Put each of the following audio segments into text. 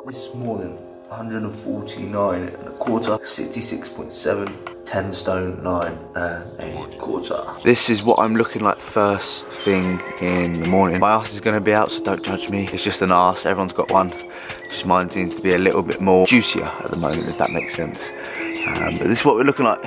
This morning, 149 and a quarter, 66.7, 10 stone 9 and a quarter. This is what I'm looking like first thing in the morning. My arse is going to be out, so don't judge me. It's just an arse, everyone's got one. Just mine seems to be a little bit more juicier at the moment, if that makes sense. But this is what we're looking like.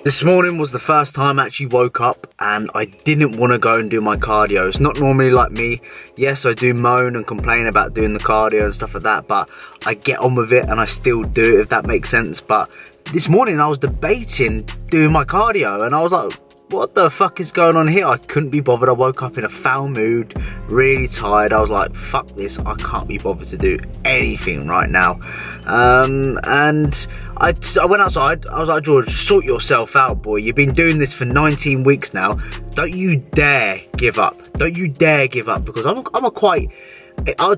This morning was the first time I actually woke up and I didn't want to go and do my cardio. It's not normally like me. Yes, I do moan and complain about doing the cardio and stuff like that, but I get on with it and I still do it, if that makes sense. But this morning I was debating doing my cardio and I was like, what the fuck is going on here? I couldn't be bothered. I woke up in a foul mood, really tired. I was like, fuck this, I can't be bothered to do anything right now. And I went outside. I was like, George, sort yourself out, boy. You've been doing this for 19 weeks now. Don't you dare give up. Don't you dare give up, because I would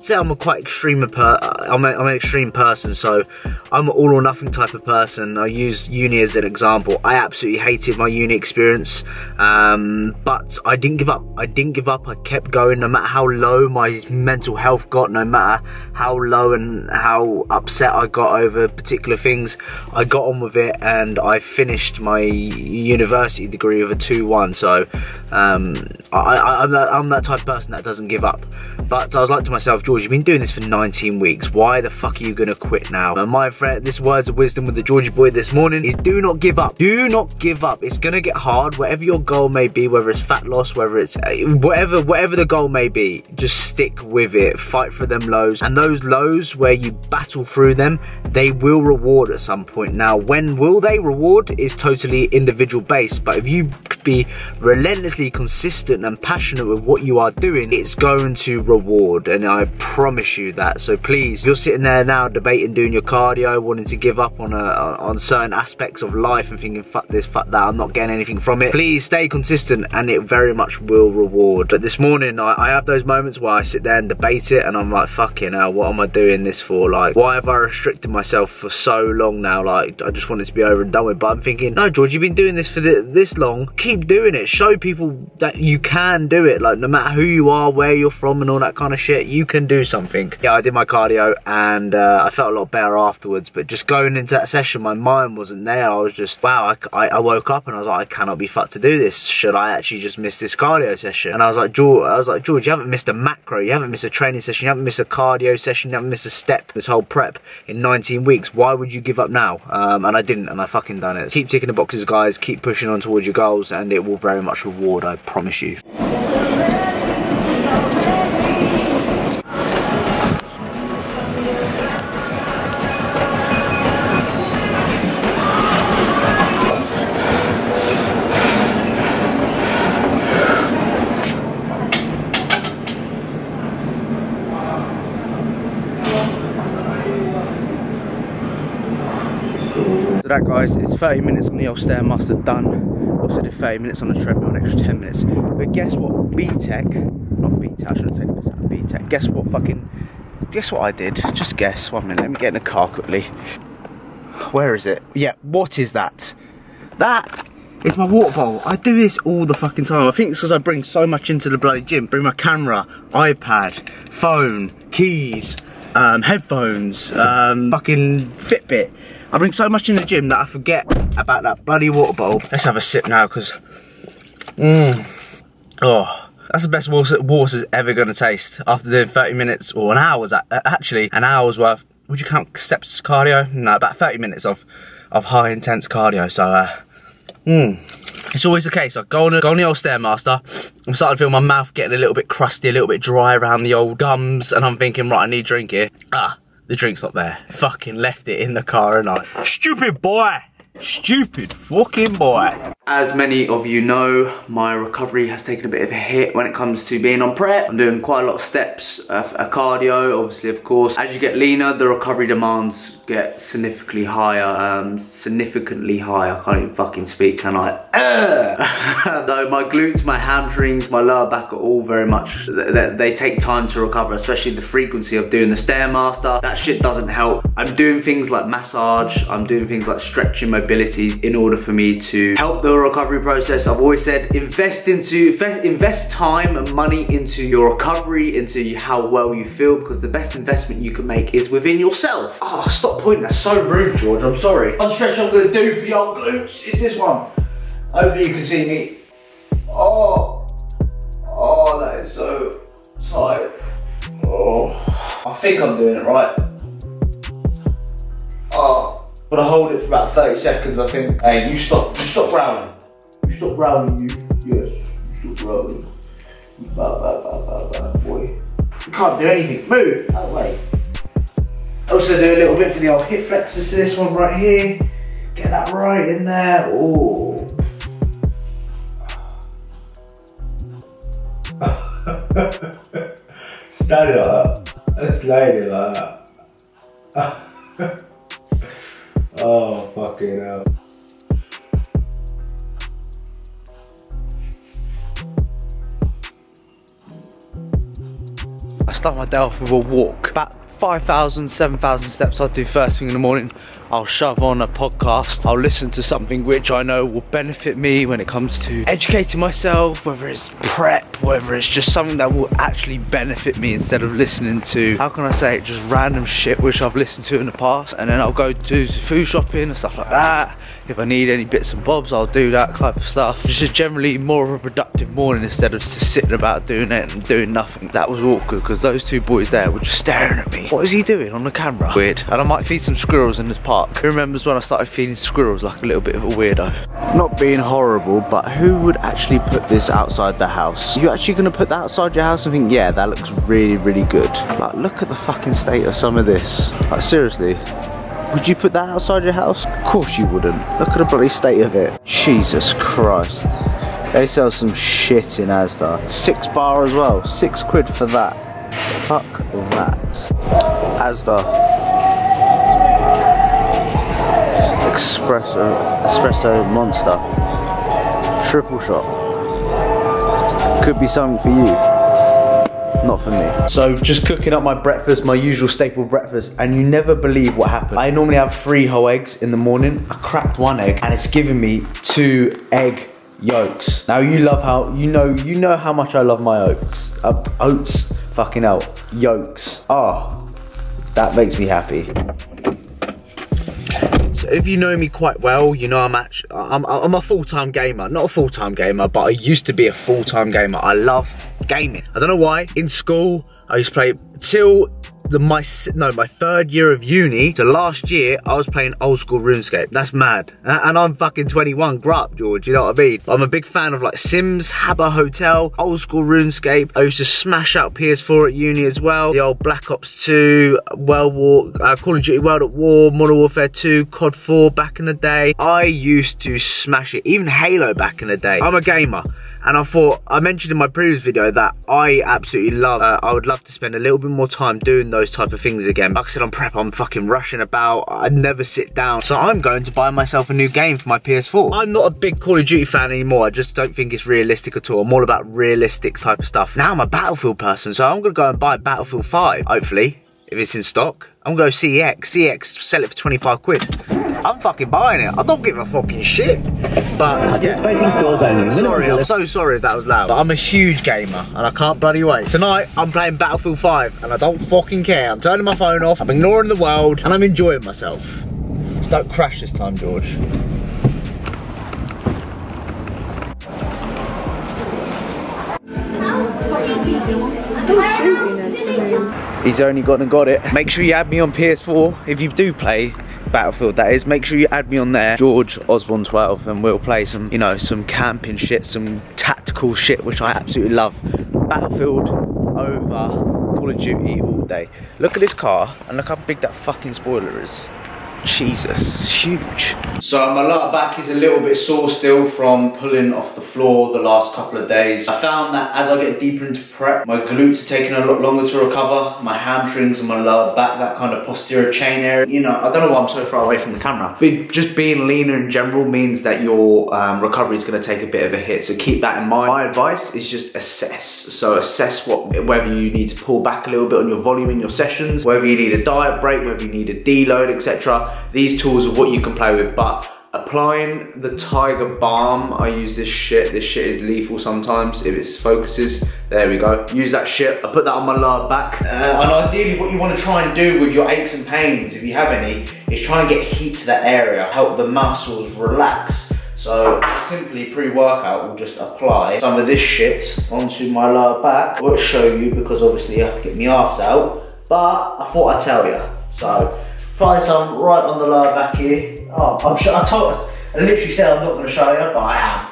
say I'm a quite extreme I'm an extreme person, so I'm an all or nothing type of person. I use uni as an example. I absolutely hated my uni experience, but I didn't give up. I didn't give up. I kept going, no matter how low my mental health got, no matter how low and how upset I got over particular things. I got on with it and I finished my university degree with a 2-1. So I'm that type of person that doesn't give up. But I was like to myself, George, you've been doing this for 19 weeks. Why the fuck are you going to quit now? And my friend, this words of wisdom with the Georgie boy this morning is do not give up. Do not give up. It's going to get hard, whatever your goal may be, whether it's fat loss, whether it's whatever the goal may be, just stick with it. Fight for them lows. And those lows where you battle through them, they will reward at some point. Now, when will they reward is totally individual based. But if you be relentlessly consistent and passionate with what you are doing, it's going to reward, and I promise you that. So please, if you're sitting there now debating doing your cardio, wanting to give up on certain aspects of life and thinking fuck this, fuck that, I'm not getting anything from it, please stay consistent and it very much will reward. But this morning I have those moments where I sit there and debate it and I'm like, fucking hell, what am I doing this for? Like, why have I restricted myself for so long now? Like, I just want it to be over and done with. But I'm thinking, no, George, you've been doing this for this long, keep doing it. Show people that you can do it. Like, no matter who you are, where you're from and all that kind of shit, you can do something. Yeah, I did my cardio and I felt a lot better afterwards, but just going into that session, my mind wasn't there. I was just, wow, I woke up and I was like, I cannot be fucked to do this. Should I actually just miss this cardio session? And I was like, George, you haven't missed a macro, you haven't missed a training session, you haven't missed a cardio session, you haven't missed a step this whole prep in 19 weeks. Why would you give up now? And I didn't, and I fucking done it. Keep ticking the boxes, guys, keep pushing on towards your goals, and it will very much reward, I promise you. So that, guys, it's 30 minutes on the old Stairmaster done. Also did 30 minutes on the treadmill, an extra 10 minutes. But guess what? Not B-Tech, I shouldn't take this out, B-Tech. Guess what I did? Just guess. 1 minute, let me get in the car quickly. Where is it? Yeah, what is that? That is my water bowl. I do this all the fucking time. I think it's because I bring so much into the bloody gym. Bring my camera, iPad, phone, keys, headphones, fucking Fitbit. I bring so much in the gym that I forget about that bloody water bowl. Let's have a sip now, because oh, that's the best water's ever going to taste. After doing 30 minutes, or an hour's, actually an hour's worth. Would you count steps cardio? No, about 30 minutes of high intense cardio. So it's always the case. I go on the old Stairmaster, I'm starting to feel my mouth getting a little bit crusty, a little bit dry around the old gums, and I'm thinking, right, I need a drink here. The drink's not there. Fucking left it in the car, and I, stupid boy! Stupid fucking boy. As many of you know, my recovery has taken a bit of a hit when it comes to being on prep. I'm doing quite a lot of steps, a cardio, obviously, of course. As you get leaner, the recovery demands get significantly higher. Significantly higher. I can't even fucking speak, can I? So my glutes, my hamstrings, my lower back are all very much, they take time to recover, especially the frequency of doing the Stairmaster. That shit doesn't help. I'm doing things like massage, I'm doing things like stretching, mobility in order for me to help the recovery process. I've always said invest time and money into your recovery, into how well you feel, because the best investment you can make is within yourself. Oh, stop pointing, that's so rude, George, I'm sorry. One stretch I'm gonna do for the old glutes is this one. Hopefully you can see me. Oh, that is so tight. Oh, I think I'm doing it right. Oh. But I hold it for about 30 seconds, I think. Hey, you stop growling. You stop growling, yes, you stop growling. Boy. You can't do anything, move, out of the way. Also do a little bit for the old hip flexors to this one right here. Get that right in there, ooh. Stand it like that. Let's lay it like that. Oh, fucking hell. I start my day off with a walk. About 5,000, 7,000 steps I'll do first thing in the morning. I'll shove on a podcast. I'll listen to something which I know will benefit me when it comes to educating myself, whether it's prep, whether it's just something that will actually benefit me instead of listening to, how can I say it, just random shit which I've listened to in the past. And then I'll go do food shopping and stuff like that. If I need any bits and bobs, I'll do that type of stuff. It's just generally more of a productive morning instead of just sitting about doing it and doing nothing. That was awkward because those two boys there were just staring at me. What is he doing on the camera? Weird. And I might feed some squirrels in this park. Who remembers when I started feeding squirrels like a little bit of a weirdo? Not being horrible, but who would actually put this outside the house? You actually gonna put that outside your house and think, yeah, that looks really, really good? Like, look at the fucking state of some of this. Like, seriously. Would you put that outside your house? Of course you wouldn't. Look at the bloody state of it. Jesus Christ. They sell some shit in Asda. £6 as well. £6 for that. Fuck that. Asda. Espresso Monster. Triple shot. Could be something for you. Not for me. So just cooking up my breakfast, my usual staple breakfast, and you never believe what happened. I normally have 3 whole eggs in the morning. I cracked 1 egg and it's giving me 2 egg yolks. Now you love how, you know how much I love my oats. Oats, fucking hell, yolks. Oh, that makes me happy. So if you know me quite well, you know I'm a full-time gamer. Not a full-time gamer, but I used to be a full-time gamer. I love gaming. I don't know why. In school, I used to play till my 3rd year of uni. So last year, I was playing old school RuneScape. That's mad. And I'm fucking 21. Grow up, George. You know what I mean? I'm a big fan of like Sims, Habba Hotel, old school RuneScape. I used to smash out PS4 at uni as well. The old Black Ops 2, Call of Duty World at War, Modern Warfare 2, COD 4 back in the day. I used to smash it. Even Halo back in the day. I'm a gamer. And I thought, I mentioned in my previous video that I absolutely love, I would love to spend a little bit more time doing those type of things again. Like I said, on prep, I'm fucking rushing about. I never sit down. So I'm going to buy myself a new game for my PS4. I'm not a big Call of Duty fan anymore. I just don't think it's realistic at all. I'm all about realistic type of stuff. Now I'm a Battlefield person, so I'm gonna go and buy Battlefield 5, hopefully, if it's in stock. I'm gonna go CX, sell it for 25 quid. I'm fucking buying it. I don't give a fucking shit. But yeah, sorry, I'm so sorry if that was loud. But I'm a huge gamer and I can't bloody wait. Tonight, I'm playing Battlefield 5 and I don't fucking care. I'm turning my phone off, I'm ignoring the world, and I'm enjoying myself. Just don't crash this time, George. He's only gone and got it. Make sure you add me on PS4 if you do play Battlefield, that is. Make sure you add me on there, George Osborne 12, and we'll play some, you know, some camping shit, some tactical shit, which I absolutely love. Battlefield over Call of Duty all day. Look at this car, and look how big that fucking spoiler is. Jesus, huge. So my lower back is a little bit sore still from pulling off the floor the last couple of days. I found that as I get deeper into prep, my glutes are taking a lot longer to recover. My hamstrings and my lower back, that kind of posterior chain area. You know, I don't know why I'm so far away from the camera. But just being leaner in general means that your recovery is going to take a bit of a hit. So keep that in mind. My advice is just assess. So assess whether you need to pull back a little bit on your volume in your sessions, whether you need a diet break, whether you need a deload, etc. These tools are what you can play with, but applying the Tiger Balm, I use this shit. This shit is lethal sometimes if it focuses. There we go. Use that shit. I put that on my lower back. And ideally what you want to try and do with your aches and pains, if you have any, is try and get heat to that area, help the muscles relax. So simply pre-workout will just apply some of this shit onto my lower back. I won't show you because obviously you have to get my arse out, but I thought I'd tell you. So apply some right on the lower back here. Oh, I'm sure I literally said I'm not going to show you, but I am.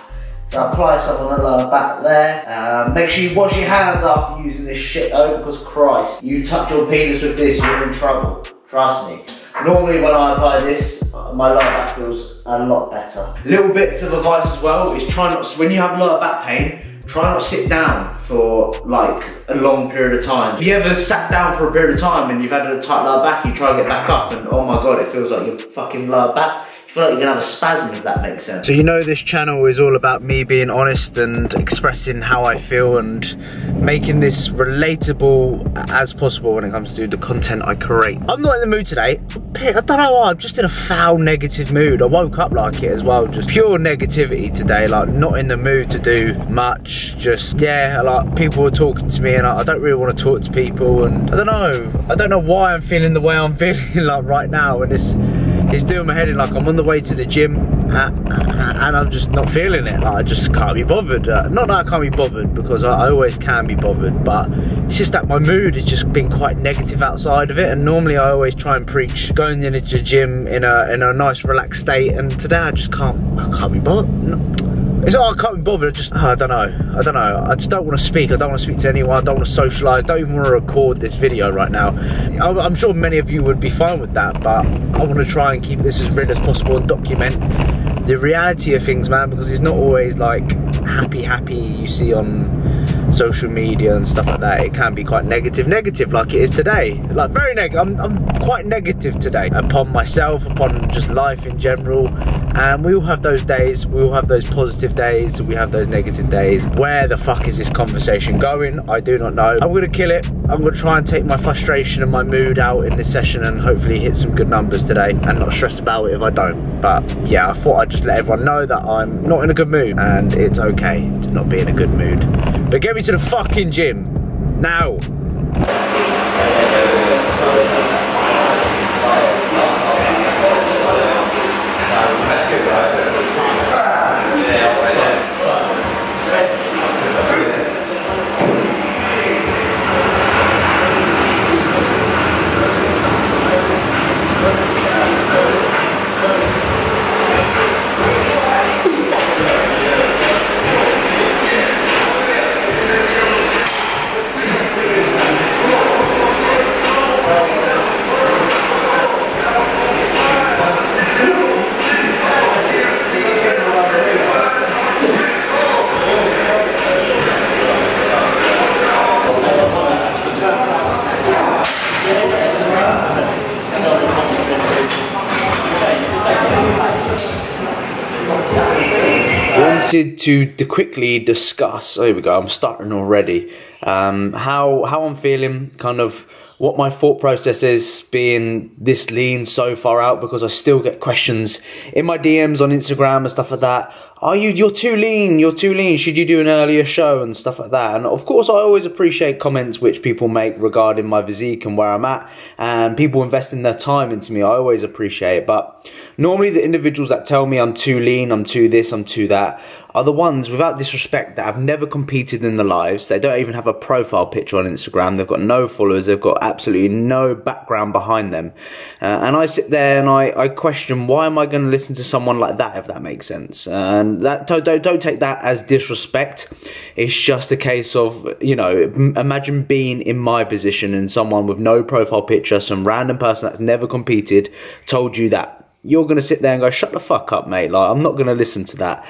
So apply some on the lower back there. Make sure you wash your hands after using this shit though, because Christ, you touch your penis with this, you're in trouble. Trust me. Normally when I apply this, my lower back feels a lot better. Little bits of advice as well is try not, when you have lower back pain, try not to sit down for like a long period of time. If you ever sat down for a period of time and you've had a tight lower back, you try to get back up and oh my God, it feels like your fucking lower back. I feel like you're gonna have a spasm, if that makes sense. So you know this channel is all about me being honest and expressing how I feel and making this relatable as possible when it comes to the content I create. I'm not in the mood today. I don't know why, I'm just in a foul negative mood. I woke up like it as well, just pure negativity today, like not in the mood to do much. Just, yeah, like people were talking to me and I don't really want to talk to people, and I don't know why I'm feeling the way I'm feeling like right now, and it's doing my head in. Like I'm on the way to the gym and I'm just not feeling it. Like I just can't be bothered. Not that I can't be bothered, because I always can be bothered, but it's just that my mood has just been quite negative outside of it, and normally I always try and preach going into the gym in a nice relaxed state, and today I just can't be bothered. It's not I can't be bothered, I don't know. I just don't want to speak. I don't want to speak to anyone. I don't want to socialise. I don't even want to record this video right now. I'm sure many of you would be fine with that, but I want to try and keep this as real as possible and document the reality of things, man, because it's not always like happy you see on social media and stuff like that. It can be quite negative like it is today. Like very negative. I'm quite negative today upon myself, upon just life in general. And we all have those days. We all have those positive days. We have those negative days. Where the fuck is this conversation going? I do not know. I'm gonna kill it. I'm gonna try and take my frustration and my mood out in this session and hopefully hit some good numbers today and not stress about it if I don't. But yeah, I thought I'd just let everyone know that I'm not in a good mood and it's okay to not be in a good mood. But get me to the fucking gym now. Wanted to quickly discuss, oh, here we go, I'm starting already, how I'm feeling, kind of what my thought process is being this lean so far out, because I still get questions in my DMs on Instagram and stuff like that. You're too lean, should you do an earlier show and stuff like that? And of course I always appreciate comments which people make regarding my physique and where I'm at, and people investing their time into me. I always appreciate it, but normally the individuals that tell me I'm too lean, I'm too this, I'm too that, are the ones, without disrespect, that have never competed in their lives. They don't even have a profile picture on Instagram. They've got no followers. They've got absolutely no background behind them. And I sit there and I question, why am I going to listen to someone like that, if that makes sense? And that don't take that as disrespect. It's just a case of, you know, imagine being in my position and someone with no profile picture, some random person that's never competed, told you that. You're going to sit there and go, shut the fuck up, mate. Like, I'm not going to listen to that.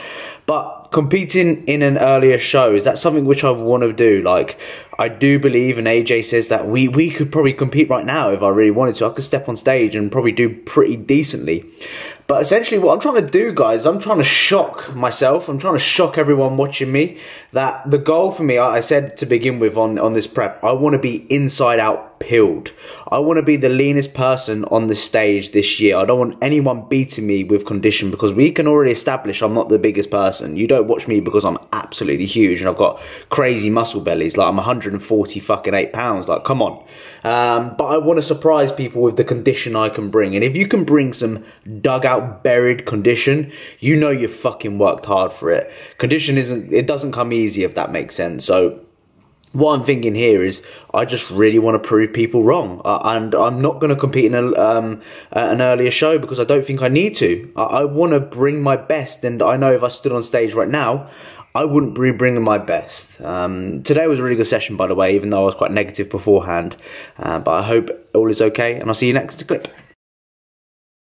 But competing in an earlier show, is that something which I want to do? Like, I do believe, and AJ says that we could probably compete right now if I really wanted to. I could step on stage and probably do pretty decently. But essentially what I'm trying to do, guys, I'm trying to shock myself. I'm trying to shock everyone watching me. That the goal for me, I said to begin with on this prep, I want to be inside out peeled. I want to be the leanest person on the stage this year. I don't want anyone beating me with condition, because we can already establish I'm not the biggest person. You don't watch me because I'm absolutely huge and I've got crazy muscle bellies. Like, I'm 140 fucking 8 pounds. Like, come on. But I want to surprise people with the condition I can bring. And if you can bring some dugout buried condition, you know you fucking worked hard for it. Condition it doesn't come easy, if that makes sense. So what I'm thinking here is I just really want to prove people wrong. And I'm not going to compete in an earlier show because I don't think I need to. I want to bring my best, and I know if I stood on stage right now, I wouldn't be bringing my best. Today was a really good session, by the way, even though I was quite negative beforehand. But I hope all is okay, and I'll see you next clip.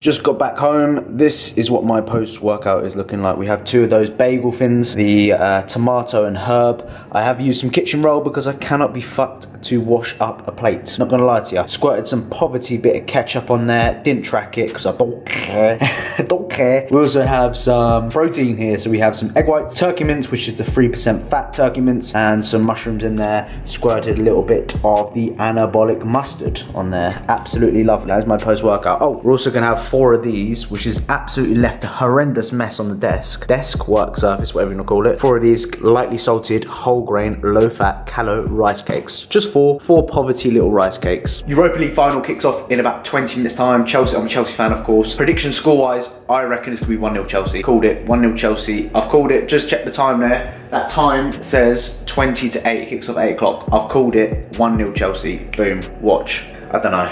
Just got back home. This is what my post-workout is looking like. We have 2 of those bagel thins, the tomato and herb. I have used some kitchen roll because I cannot be fucked to wash up a plate. Not gonna lie to you. Squirted some poverty bit of ketchup on there. Didn't track it because I don't care. I don't care. We also have some protein here. So we have some egg whites, turkey mince, which is the 3% fat turkey mince, and some mushrooms in there. Squirted a little bit of the anabolic mustard on there. Absolutely lovely. That's my post-workout. Oh, we're also gonna have 4 of these, which is absolutely left a horrendous mess on the desk work surface, whatever you want to call it. 4 of these lightly salted, whole grain, low fat, callow rice cakes. Just 4 poverty little rice cakes. Europa League final kicks off in about 20 minutes time. Chelsea, I'm a Chelsea fan, of course. Prediction score wise, I reckon it's gonna be 1-0 Chelsea. Called it, 1-0 Chelsea. I've called it, just check the time there. That time says 20 to 8, it kicks off 8 o'clock. I've called it 1-0 Chelsea. Boom, watch. I don't know.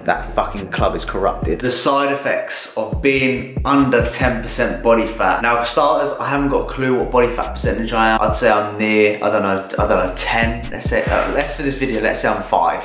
That fucking club is corrupted. The side effects of being under 10% body fat. Now, for starters, I haven't got a clue what body fat percentage I am. I'd say I'm near, I don't know, 10. Let's say, for this video, let's say I'm 5.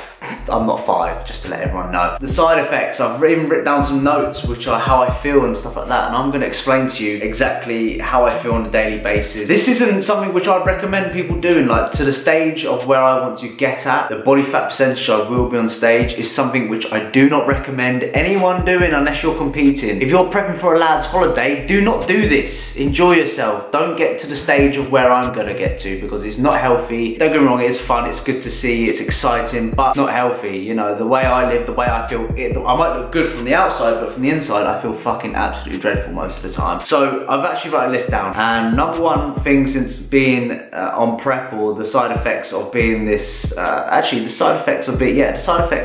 I'm not 5, just to let everyone know. The side effects, I've even written down some notes, which are how I feel and stuff like that, and I'm gonna explain to you exactly how I feel on a daily basis. This isn't something which I'd recommend people doing, like to the stage of where I want to get at. The body fat percentage I will be on stage is something which I do not recommend anyone doing unless you're competing. If you're prepping for a lad's holiday, do not do this. Enjoy yourself. Don't get to the stage of where I'm gonna get to, because it's not healthy. Don't get me wrong, it's fun, it's good to see, it's exciting, but not healthy. You know, the way I live, the way I feel, I might look good from the outside, but from the inside, I feel fucking absolutely dreadful most of the time. So I've actually written a list down, and number one thing since being on prep, or the side effects of being this, the side effects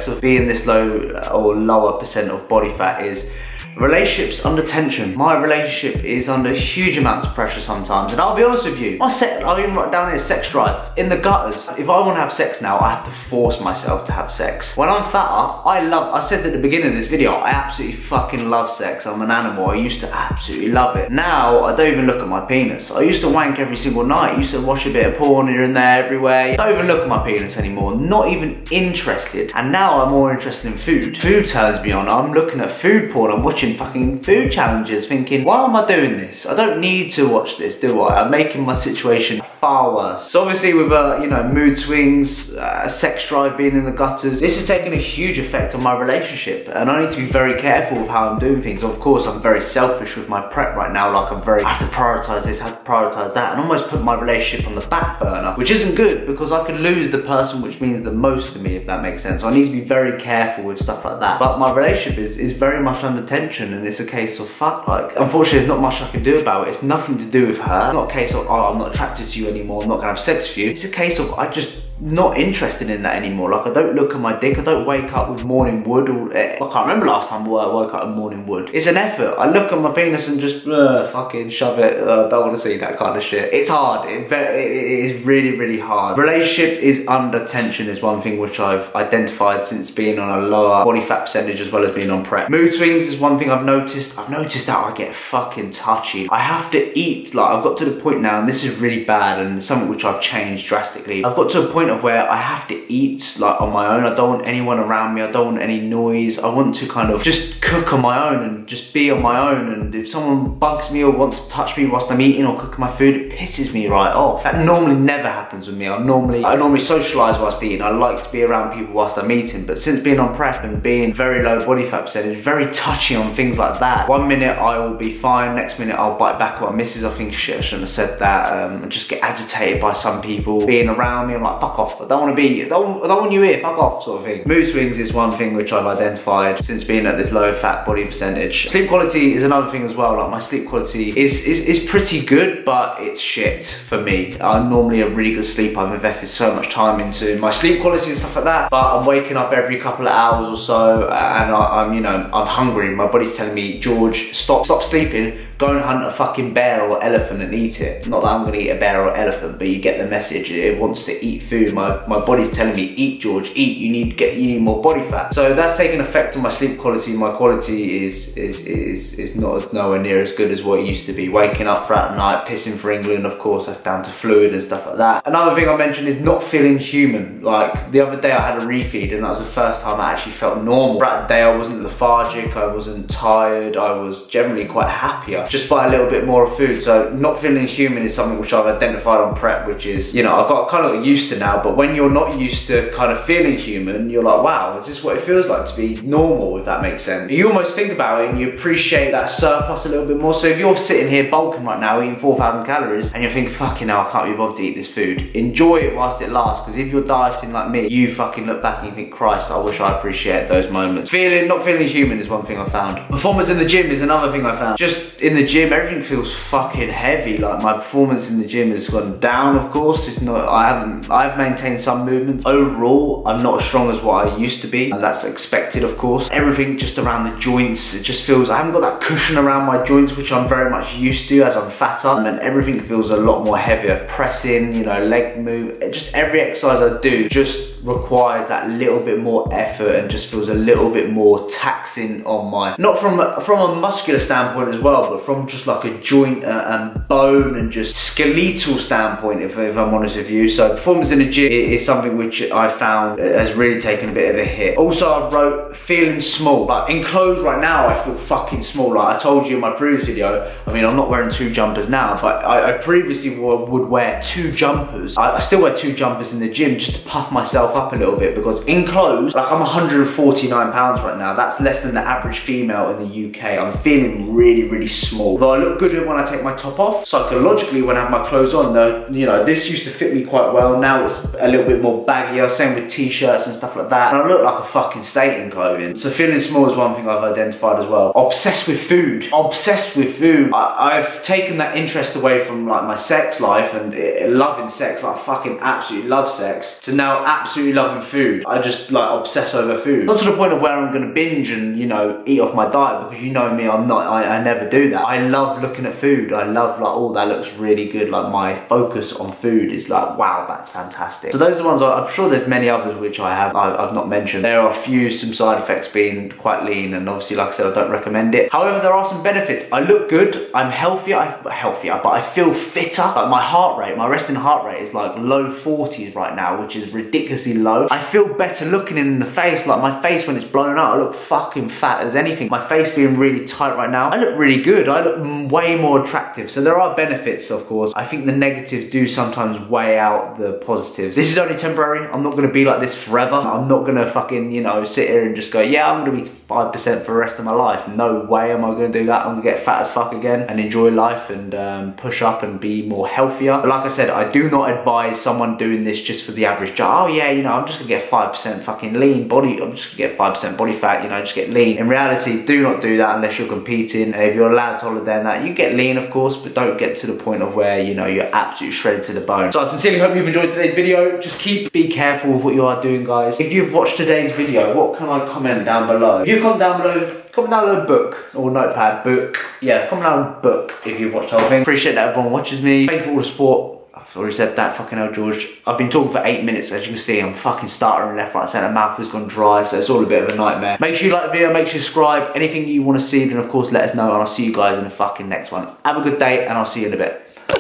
of being this low or lower percent of body fat is relationships under tension. My relationship is under huge amounts of pressure sometimes, and I'll be honest with you, I'll even write down here sex drive in the gutters. If I want to have sex now, I have to force myself to have sex. When I'm fatter, I said at the beginning of this video, I absolutely fucking love sex. I'm an animal. I used to absolutely love it. Now, I don't even look at my penis. I used to wank every single night. I used to watch a bit of porn here and there, everywhere. I don't even look at my penis anymore. Not even interested. And now I'm more interested in food. Food turns me on. I'm looking at food porn. I'm watching fucking food challenges, thinking, why am I doing this? I don't need to watch this, do I? I'm making my situation far worse. So obviously with you know, mood swings, sex drive being in the gutters, this is taking a huge effect on my relationship, and I need to be very careful with how I'm doing things. Of course, I'm very selfish with my prep right now. Like, I have to prioritize this, I have to prioritize that, and almost put my relationship on the back burner, which isn't good, because I could lose the person which means the most to me, if that makes sense. So I need to be very careful with stuff like that. But my relationship is very much under tension, and it's a case of fuck, like, unfortunately there's not much I can do about it. It's nothing to do with her. It's not a case of, oh, I'm not attracted to you anymore, I'm not gonna have sex with you. It's a case of, I just not interested in that anymore. Like, I don't look at my dick, I don't wake up with morning wood, or I can't remember last time I woke up with morning wood. It's an effort. I look at my penis and just fucking shove it. I don't want to see that kind of shit. It's hard. It is really, really hard. Relationship is under tension is one thing which I've identified since being on a lower body fat percentage as well as being on prep. Mood swings is one thing I've noticed. I've noticed that I get fucking touchy. I have to eat. Like, I've got to the point now, and this is really bad and something which I've changed drastically. I've got to a point of where I have to eat like on my own. I don't want anyone around me. I don't want any noise. I want to kind of just cook on my own and just be on my own. And if someone bugs me or wants to touch me whilst I'm eating or cooking my food, it pisses me right off. That normally never happens with me. I normally socialise whilst eating. I like to be around people whilst I'm eating. But since being on prep and being very low body fat percentage, very touchy on things like that. One minute I will be fine. Next minute I'll bite back at my missus. I think shit, I shouldn't have said that. And just get agitated by some people being around me. I'm like, fuck off. I don't want to be. I don't want you here. Fuck off, sort of thing. Mood swings is one thing which I've identified since being at this low fat body percentage. Sleep quality is another thing as well. Like, my sleep quality is pretty good, but it's shit for me. I'm normally a really good sleeper. I've invested so much time into my sleep quality and stuff like that, but I'm waking up every couple of hours or so, and I'm hungry. My body's telling me, George, stop sleeping. Go and hunt a fucking bear or elephant and eat it. Not that I'm gonna eat a bear or elephant, but you get the message. It wants to eat food. My body's telling me, eat, George, eat. You need more body fat. So that's taken effect on my sleep quality. My quality is nowhere near as good as what it used to be. Waking up throughout the night, pissing for England, of course, that's down to fluid and stuff like that. Another thing I mentioned is not feeling human. Like, the other day I had a refeed, and that was the first time I actually felt normal. Throughout the day I wasn't lethargic, I wasn't tired, I was generally quite happier, just by a little bit more of food. So not feeling human is something which I've identified on prep, which is, you know, I've got kind of used to now. But when you're not used to kind of feeling human, you're like, wow, is this what it feels like to be normal, if that makes sense? You almost think about it and you appreciate that surplus a little bit more. So if you're sitting here bulking right now, eating 4,000 calories, and you're thinking, fucking hell, I can't be bothered to eat this food, enjoy it whilst it lasts. Because if you're dieting like me, you fucking look back and you think, Christ, I wish I appreciated those moments. Not feeling human is one thing I found. Performance in the gym is another thing I found. Just in the gym, everything feels fucking heavy. Like, my performance in the gym has gone down, of course. It's not, I've maintained some movements. Overall, I'm not as strong as what I used to be, and that's expected, of course. Everything just around the joints, it just feels, I haven't got that cushion around my joints, which I'm very much used to as I'm fatter, and everything feels a lot more heavier. Pressing, you know, leg move, just every exercise I do just requires that little bit more effort and just feels a little bit more taxing on my, not from a muscular standpoint as well, but from just like a joint and bone and just skeletal standpoint, if I'm honest with you. So performance in the gym is something which I found has really taken a bit of a hit. Also, I wrote feeling small. Like, in clothes right now, I feel fucking small. Like I told you in my previous video, I mean, I'm not wearing 2 jumpers now, but I previously would wear 2 jumpers. I still wear 2 jumpers in the gym just to puff myself up a little bit, because in clothes, like, I'm 149 pounds right now. That's less than the average female in the UK. I'm feeling really, really small. Though I look good when I take my top off, psychologically when I have my clothes on, though, you know, this used to fit me quite well. Now it's a little bit more baggier, same with t-shirts and stuff like that, and I look like a fucking state in clothing. So feeling small is one thing I've identified as well. Obsessed with food. Obsessed with food. I've taken that interest away from like my sex life and loving sex, like I fucking absolutely love sex, to now absolutely loving food. I just like obsess over food. Not to the point of where I'm gonna binge and, you know, eat off my diet, because you know me, I never do that. I love looking at food. I love like, oh, that looks really good. Like, my focus on food is like, wow, that's fantastic. So those are the ones. I'm sure there's many others which I've not mentioned. There are some side effects being quite lean, and obviously, like I said, I don't recommend it. However, there are some benefits. I look good. I'm healthier, but I feel fitter. Like, my heart rate, my resting heart rate is like low 40s right now, which is ridiculously low. I feel better looking in the face. Like, my face when it's blown out, I look fucking fat as anything. My face being really tight right now, I look really good. I look way more attractive. So there are benefits, of course. I think the negatives do sometimes weigh out the positives. This is only temporary. I'm not going to be like this forever. I'm not going to fucking, you know, sit here and just go, yeah, I'm going to be 5% for the rest of my life. No way am I going to do that. I'm going to get fat as fuck again and enjoy life and push up and be more healthier. But like I said, I do not advise someone doing this just for the average job. Oh yeah, you know, I'm just going to get 5% fucking lean body. I'm just going to get 5% body fat, you know, just get lean. In reality, do not do that unless you're competing. And if you're allowed to holiday and that, you get lean, of course, but don't get to the point of where, you know, you're absolutely shredded to the bone. So I sincerely hope you've enjoyed today's video. video. Just be careful with what you are doing, guys. If you've watched today's video, what can I comment down below? If you comment down below book or notepad, book. Yeah, comment down book if you've watched the whole thing. Appreciate that everyone watches me. Thank you for all the support. I've already said that, fucking hell, George. I've been talking for 8 minutes, as you can see. I'm fucking stuttering left, right, centre. Mouth has gone dry, so it's all a bit of a nightmare. Make sure you like the video, make sure you subscribe. Anything you want to see, then of course let us know, and I'll see you guys in the fucking next one. Have a good day, and I'll see you in a bit.